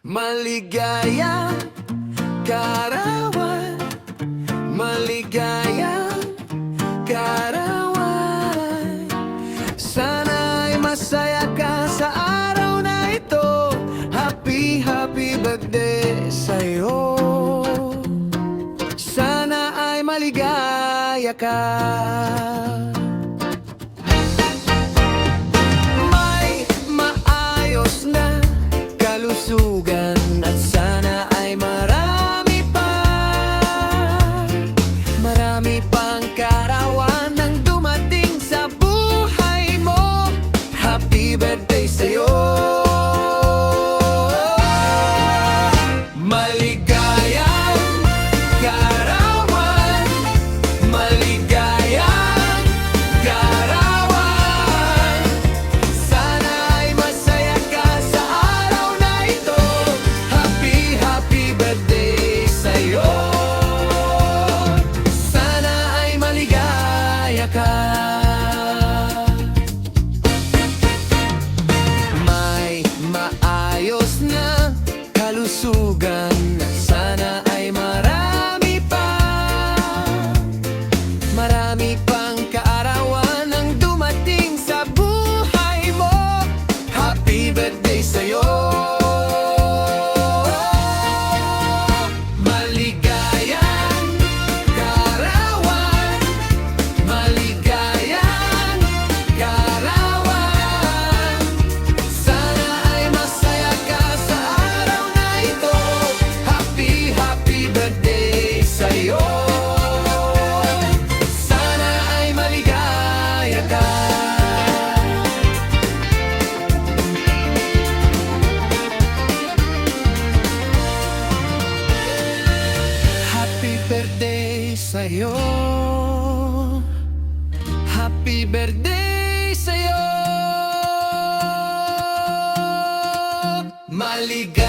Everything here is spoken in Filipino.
Maligayang kaarawan, maligayang kaarawan. Sana'y masaya ka sa araw na ito. Happy, happy birthday sa'yo. Sana ay maligaya ka. May maayos na kalusugan at sana ay marami pang kaarawan ang dumating sa buhay mo. Happy birthday sa'yo. Maligayang kaarawan, maligayang kaarawan. Sana ay masaya ka sa araw na ito. Happy, happy birthday sa'yo. Sana ay maligaya ka. May maayos na kalusugan, sana ay marami pang kaarawan ang dumating sa buhay mo. Happy birthday sa'yo. Maligayang kaarawan, maligayang kaarawan. Sana ay masaya ka sa araw na ito. Happy, happy birthday sa'yo. Sana ay maligaya ka. Happy birthday sa'yo. Happy birthday sa'yo. Maligaya